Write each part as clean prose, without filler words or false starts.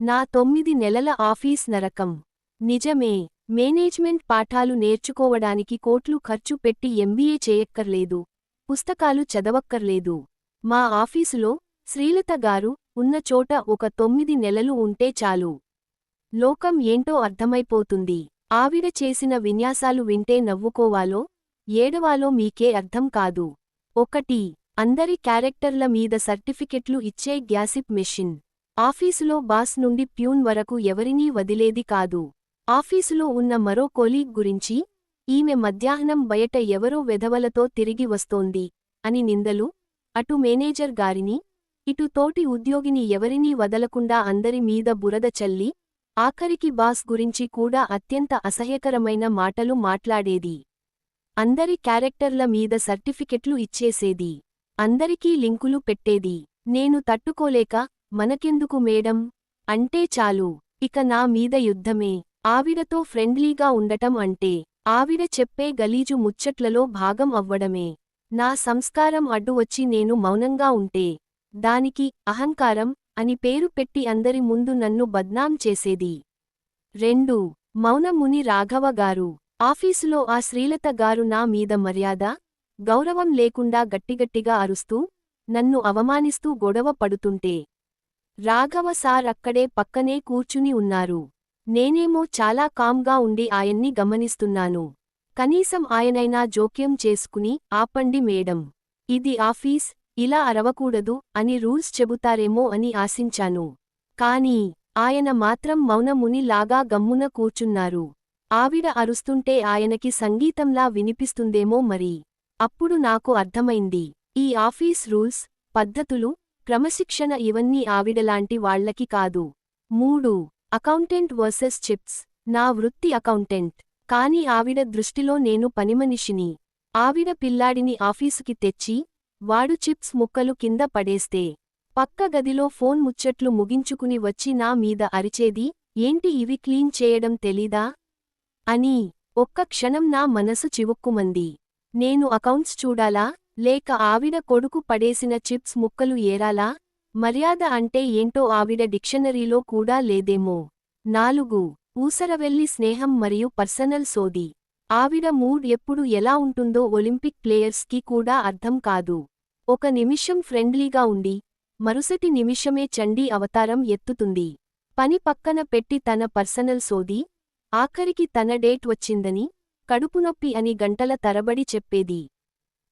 నా 9 నెలల ఆఫీస్ నరకం. నిజమే. మేనేజ్మెంట్ పాఠాలు నేర్చుకోవడానికి కోట్లు ఖర్చు పెట్టి ఎంబీఏ చేయక్కర్లేదు. పుస్తకాలు చదవక్కర్లేదు. మా ఆఫీసులో శ్రీలత గారు ఉన్న చోట ఒక 9 నెలలు ఉంటే చాలు. లోకం ఏంటో అర్థమైపోతుంది. ఆవిడ చేసిన విన్యాసాలు వింటే నవ్వుకోవాలో ఏడవాలో మీకే అర్థం కాదు. 1. అందరి క్యారెక్టర్ల మీద సర్టిఫికెట్లు ఇచ్చే గ్యాసిప్ మెషిన్. ఆఫీసులో బాస్ నుండి ప్యూన్ వరకు ఎవరినీ వదిలేది కాదు. ఆఫీసులో ఉన్న మరో కొలీగ్ గురించి, ఈమె మధ్యాహ్నం బయట ఎవరో వెధవలతో తిరిగి వస్తోంది అని నిందలు, అటు మేనేజర్ గారిని, ఇటు తోటి ఉద్యోగిని ఎవరినీ వదలకుండా అందరి మీద బురద చల్లి, ఆఖరికి బాస్ గురించి కూడా అత్యంత అసహ్యకరమైన మాటలు మాట్లాడేది. అందరి క్యారెక్టర్ల మీద సర్టిఫికెట్లు ఇచ్చేసేది. అందరికీ లింకులు పెట్టేది. నేను తట్టుకోలేక, మనకెందుకు మేడం అంటే చాలు ఇక నా మీద యుద్ధమే. ఆవిడతో ఫ్రెండ్లీగా ఉండటం అంటే, ఆవిడ చెప్పే గలీజు ముచ్చట్లలో భాగం అవ్వడమే. నా సంస్కారం అడ్డు వచ్చి నేను మౌనంగా ఉంటే, దానికి అహంకారం అని పేరు పెట్టి అందరి ముందు నన్ను బద్నాం చేసేది. 2. మౌనముని రాఘవ గారు. ఆఫీసులో ఆ శ్రీలత గారు నా మీద మర్యాద, గౌరవం లేకుండా గట్టిగట్టిగా అరుస్తూ, నన్ను అవమానిస్తూ గొడవ పడుతుంటే, రాఘవ సార్ అక్కడే పక్కనే కూర్చుని ఉన్నారు. నేనేమో చాలా కామ్గా ఉండి ఆయన్ని గమనిస్తున్నాను. కనీసం ఆయనైనా జోక్యం చేసుకుని, ఆపండి మేడం, ఇది ఆఫీస్, ఇలా అరవకూడదు అని రూల్స్ చెబుతారేమో అని ఆశించాను. కానీ ఆయన మాత్రం మౌనముని లాగా గమ్మున కూర్చున్నారు. ఆవిడ అరుస్తుంటే ఆయనకి సంగీతంలా వినిపిస్తుందేమో మరి. అప్పుడు నాకు అర్థమైంది, ఈ ఆఫీస్ రూల్స్, పద్ధతులు, క్రమశిక్షణ ఇవన్నీ ఆవిడలాంటి వాళ్లకి కాదు. 3. Accountant versus chips. నా వృత్తి అకౌంటెంట్. కాని ఆవిడ దృష్టిలో నేను పనిమనిషిని. ఆవిడ పిల్లాడిని ఆఫీసుకి తెచ్చి, వాడు చిప్స్ ముక్కలు కింద పడేస్తే, పక్క గదిలో ఫోన్ ముచ్చట్లు ముగించుకుని వచ్చి నా మీద అరిచేది, ఏంటి ఇవి క్లీన్ చేయడం తెలీదా అని. ఒక్క క్షణం నా మనసు చివుక్కుమంది. నేను అకౌంట్స్ చూడాలా, లేక ఆవిడ కొడుకు పడేసిన చిప్స్ ముక్కలు ఏరాలా? మర్యాద అంటే ఏంటో ఆవిడ డిక్షనరీలో కూడా లేదేమో. 4. ఊసరవెల్లి స్నేహం మరియు పర్సనల్ సోది. ఆవిడ మూడ్ ఎప్పుడు ఎలా ఉంటుందో ఒలింపిక్ ప్లేయర్స్కి కూడా అర్థం కాదు. ఒక నిమిషం ఫ్రెండ్లీగా ఉండి, మరుసటి నిమిషమే చండీ అవతారం ఎత్తుతుంది. పని పక్కన పెట్టి తన పర్సనల్ సోది, ఆఖరికి తన డేట్ వచ్చిందని, కడుపునొప్పి అని గంటల తరబడి చెప్పేది.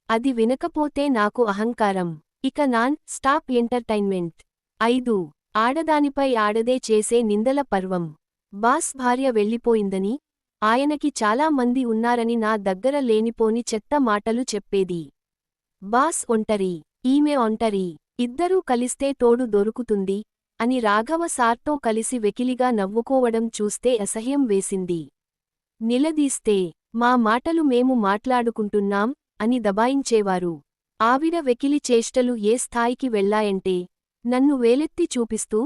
అది వినకపోతే నాకు అహంకారం. ఇక నాన్ స్టాప్ ఎంటర్టైన్మెంట్. 5. ఆడదానిపై ఆడదే చేసే నిందల పర్వం. బాస్ భార్య వెళ్ళిపోయిందని, ఆయనకి చాలా మంది ఉన్నారని నా దగ్గర లేనిపోని చెత్త మాటలు చెప్పేది. బాస్ ఒంటరి, ఈమె ఒంటరి, ఇద్దరూ కలిస్తే తోడు దొరుకుతుంది అని రాఘవ సార్తో కలిసి వెకిలిగా నవ్వుకోవడం చూస్తే అసహ్యం వేసింది. నిలదీస్తే, మా మాటలు మేము మాట్లాడుకుంటున్నాం అని దబాయించేవారు. ఆవిడ వెకిలి చేష్టలు ఏ స్థాయికి వెళ్లాయంటే, నన్ను వేలెత్తి చూపిస్తూ,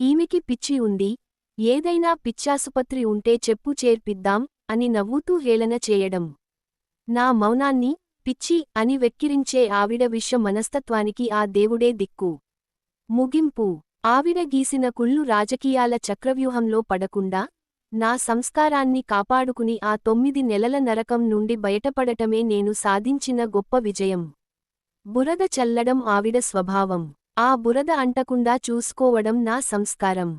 ఈమెకి పిచ్చి ఉంది, ఏదైనా పిచ్చాసుపత్రి ఉంటే చెప్పు చేర్పిద్దాం అని నవ్వుతూ హేళన చేయడం. నా మౌనాన్ని పిచ్చి అని వెక్కిరించే ఆవిడ విష మనస్తత్వానికి ఆ దేవుడే దిక్కు. ముగింపు. ఆవిడ గీసిన కుళ్ళు రాజకీయాల చక్రవ్యూహంలో పడకుండా, నా సంస్కారాన్ని కాపాడుకుని ఆ 9 నెలల నరకం నుండి బయటపడటమే నేను సాధించిన గొప్ప విజయం. బురద చల్లడం ఆవిడ స్వభావం. ఆ బురద అంటకుండా చూసుకోవడం నా సంస్కారం.